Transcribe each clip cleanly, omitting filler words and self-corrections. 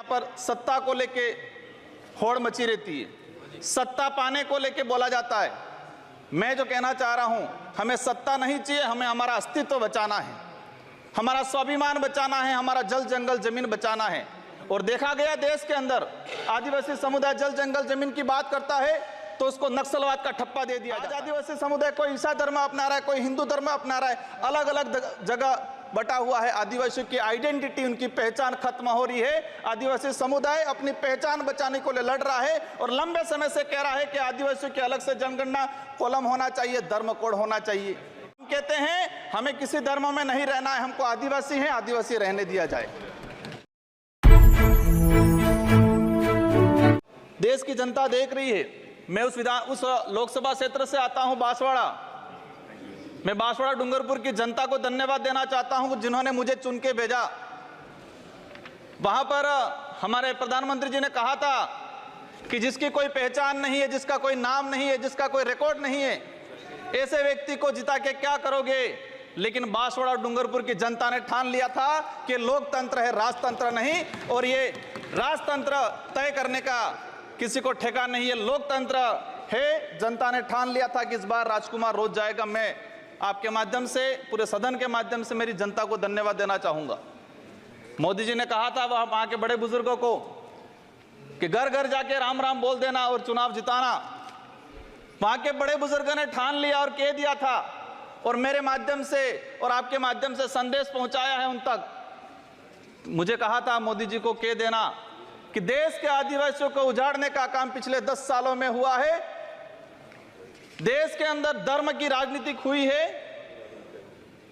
पर सत्ता को लेके होड़ मची रहती है, सत्ता पाने को लेके बोला जाता है। मैं जो कहना चाह रहा हूं, हमें सत्ता नहीं चाहिए, हमें हमारा अस्तित्व बचाना है, हमारा स्वाभिमान बचाना है, हमारा जल जंगल जमीन बचाना है। और देखा गया देश के अंदर आदिवासी समुदाय जल जंगल जमीन की बात करता है तो उसको नक्सलवाद का ठप्पा दे दिया। आज आदिवासी समुदाय कोई ईसाई धर्म अपना रहा है, कोई हिंदू धर्म अपना रहा है, अलग अलग जगह बटा हुआ है। आदिवासियों की आइडेंटिटी, उनकी पहचान खत्म हो रही है। आदिवासी समुदाय अपनी पहचान बचाने को लिए लड़ रहा है और लंबे समय से कह रहा है कि आदिवासियों की अलग से जनगणना कॉलम होना चाहिए, धर्म कोड होना चाहिए। हम कहते हैं हमें किसी धर्म में नहीं रहना है, हमको आदिवासी हैं, आदिवासी रहने दिया जाए। देश की जनता देख रही है। मैं उस लोकसभा क्षेत्र से आता हूं, बांसवाड़ा। मैं बांसवाड़ा डूंगरपुर की जनता को धन्यवाद देना चाहता हूं जिन्होंने मुझे चुन के भेजा। वहां पर हमारे प्रधानमंत्री जी ने कहा था कि जिसकी कोई पहचान नहीं है, जिसका कोई नाम नहीं है, जिसका कोई रिकॉर्ड नहीं है, ऐसे व्यक्ति को जिता के क्या करोगे। लेकिन बांसवाड़ा डूंगरपुर की जनता ने ठान लिया था कि लोकतंत्र है, राजतंत्र नहीं। और ये राजतंत्र तय करने का किसी को ठेका नहीं है, लोकतंत्र है। जनता ने ठान लिया था कि इस बार राजकुमार रोज जाएगा। मैं आपके माध्यम से, पूरे सदन के माध्यम से मेरी जनता को धन्यवाद देना चाहूंगा। मोदी जी ने कहा था वहां के बड़े बुजुर्गों को कि घर घर जाके राम राम बोल देना और चुनाव जिताना। वहां के बड़े बुजुर्गों ने ठान लिया और कह दिया था, और मेरे माध्यम से और आपके माध्यम से संदेश पहुंचाया है उन तक। मुझे कहा था मोदी जी को कह देना कि देश के आदिवासियों को उजाड़ने का काम पिछले 10 सालों में हुआ है। देश के अंदर धर्म की राजनीति हुई है।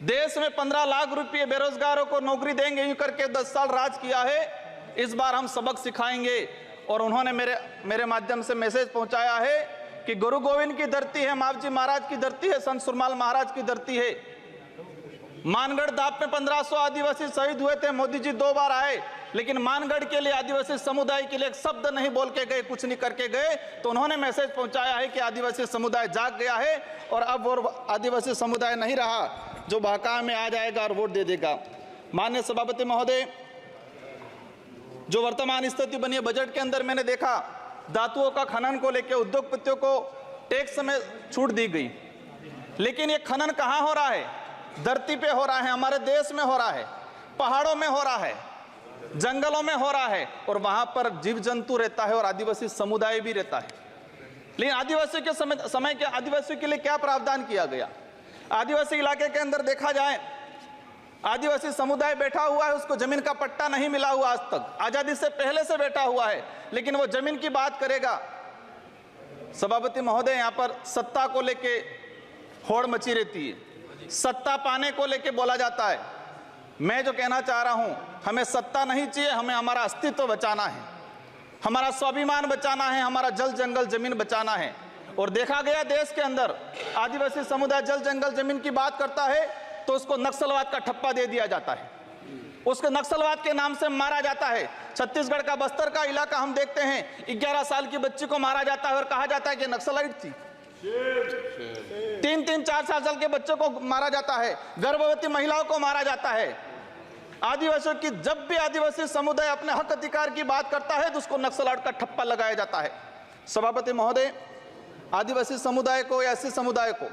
देश में 15 लाख रुपए बेरोजगारों को नौकरी देंगे यूं करके 10 साल राज किया है। इस बार हम सबक सिखाएंगे। और उन्होंने मेरे माध्यम से मैसेज पहुंचाया है कि गुरु गोविंद की धरती है, मावजी महाराज की धरती है, संत सुरमाल महाराज की धरती है। मानगढ़ दाप में 1500 आदिवासी शहीद हुए थे। मोदी जी 2 बार आए, लेकिन मानगढ़ के लिए, आदिवासी समुदाय के लिए एक शब्द नहीं बोल के गए, कुछ नहीं करके गए। तो उन्होंने मैसेज पहुंचाया है कि आदिवासी समुदाय जाग गया है और अब वो आदिवासी समुदाय नहीं रहा जो बहकावे में आ जाएगा और वोट दे देगा। माननीय सभापति महोदय, जो वर्तमान स्थिति बनी है बजट के अंदर, मैंने देखा धातुओं का खनन को लेकर उद्योगपतियों को टैक्स में छूट दी गई। लेकिन ये खनन कहाँ हो रहा है? धरती पे हो रहा है, हमारे देश में हो रहा है, पहाड़ों में हो रहा है, जंगलों में हो रहा है। और वहां पर जीव जंतु रहता है और आदिवासी समुदाय भी रहता है। लेकिन आदिवासियों के समय के आदिवासियों के लिए क्या प्रावधान किया गया? आदिवासी इलाके के अंदर देखा जाए, आदिवासी समुदाय बैठा हुआ है, उसको जमीन का पट्टा नहीं मिला हुआ आज तक, आजादी से पहले से बैठा हुआ है, लेकिन वो जमीन की बात करेगा। सभापति महोदय, यहाँ पर सत्ता को लेके होड़ मची रहती है, सत्ता पाने को लेके बोला जाता है। मैं जो कहना चाह रहा हूं, हमें सत्ता नहीं चाहिए, हमें हमारा अस्तित्व बचाना है, हमारा स्वाभिमान बचाना है, हमारा जल जंगल जमीन बचाना है। और देखा गया देश के अंदर आदिवासी समुदाय जल जंगल जमीन की बात करता है तो उसको नक्सलवाद का ठप्पा दे दिया जाता है, उसको नक्सलवाद के नाम से मारा जाता है। छत्तीसगढ़ का बस्तर का इलाका हम देखते हैं, 11 साल की बच्ची को मारा जाता है और कहा जाता है कि नक्सलाइट थी। 3-3, 4 साल के बच्चों को मारा जाता है, गर्भवती महिलाओं को मारा जाता है। आदिवासियों की, जब भी आदिवासी समुदाय अपने हक अधिकार की बात करता है तो उसको नक्सलाइट का ठप्पा लगाया जाता है। सभापति महोदय, आदिवासी समुदाय को या एससी समुदाय को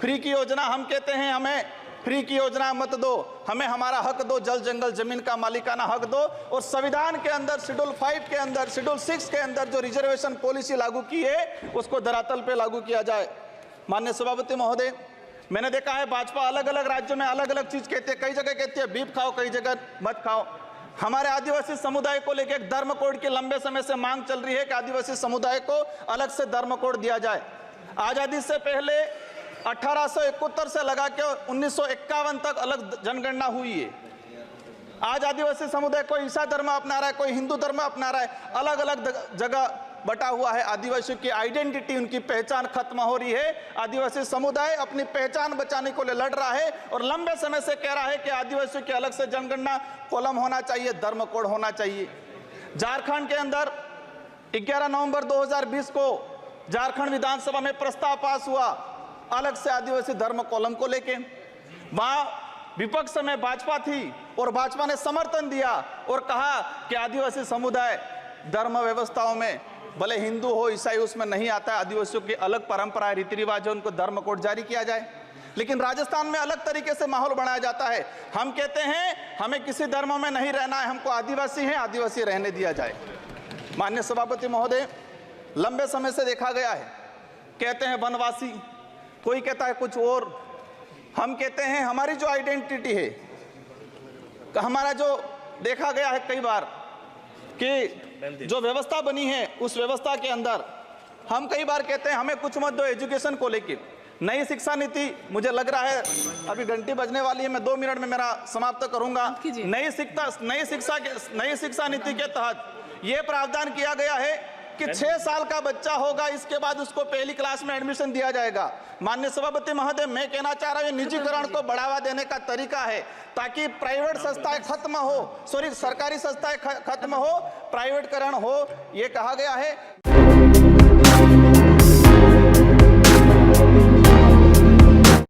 फ्री की योजना, हम कहते हैं हमें फ्री की योजना मत दो, हमें हमारा हक दो, जल जंगल जमीन का मालिकाना हक दो। और संविधान के अंदर शेड्यूल 5 के अंदर, शेड्यूल 6 के अंदर जो रिजर्वेशन पॉलिसी लागू की है उसको धरातल पे लागू किया जाए। माननीय सभापति महोदय, मैंने देखा है भाजपा अलग अलग राज्यों में अलग अलग चीज कहती है, कई जगह कहती है बीफ खाओ, कई जगह मत खाओ। हमारे आदिवासी समुदाय को लेकर एक धर्म कोड की लंबे समय से मांग चल रही है कि आदिवासी समुदाय को अलग से धर्म कोड दिया जाए। आजादी से पहले 1871 से लगा के 1951 तक अलग जनगणना हुई है। आज आदिवासी समुदाय कोई ईसाई धर्म अपना रहा है, कोई हिंदू धर्म अपना रहा है, अलग अलग जगह बटा हुआ है। आदिवासियों की आइडेंटिटी, उनकी पहचान खत्म हो रही है। आदिवासी समुदाय अपनी पहचान बचाने को लिए लड़ रहा है और लंबे समय से कह रहा है कि आदिवासियों की अलग से जनगणना कॉलम होना चाहिए, धर्म कोड होना चाहिए। झारखंड के अंदर 11 नवंबर 2020 को झारखंड विधानसभा में प्रस्ताव पास हुआ अलग से आदिवासी धर्म कॉलम को लेके। वहां विपक्ष में भाजपा थी और भाजपा ने समर्थन दिया और कहा कि आदिवासी समुदाय धर्म व्यवस्थाओं में भले हिंदू हो ईसाई उसमें नहीं आता है, आदिवासियों की अलग परंपरा रीति रिवाज है, उनको धर्म कोड जारी किया जाए। लेकिन राजस्थान में अलग तरीके से माहौल बनाया जाता है। हम कहते हैं हमें किसी धर्म में नहीं रहना है, हमको आदिवासी हैं, आदिवासी रहने दिया जाए। माननीय सभापति महोदय, लंबे समय से देखा गया है, कहते हैं वनवासी, कोई कहता है कुछ और। हम कहते हैं हमारी जो आइडेंटिटी है, हमारा जो देखा गया है कई बार कि जो व्यवस्था बनी है उस व्यवस्था के अंदर हम कई बार कहते हैं हमें कुछ मत दो एजुकेशन को लेकर। नई शिक्षा नीति, मुझे लग रहा है अभी घंटी बजने वाली है, मैं 2 मिनट में मेरा समाप्त करूंगा। नई शिक्षा नीति के तहत यह प्रावधान किया गया है कि 6 साल का बच्चा होगा, इसके बाद उसको पहली क्लास में एडमिशन दिया जाएगा। माननीय सभापति महोदय, मैं कहना चाह रहा हूं निजीकरण को बढ़ावा देने का तरीका है ताकि प्राइवेट संस्थाएं खत्म हो, सरकारी संस्थाएं खत्म हो, प्राइवेटकरण हो, ये कहा गया है।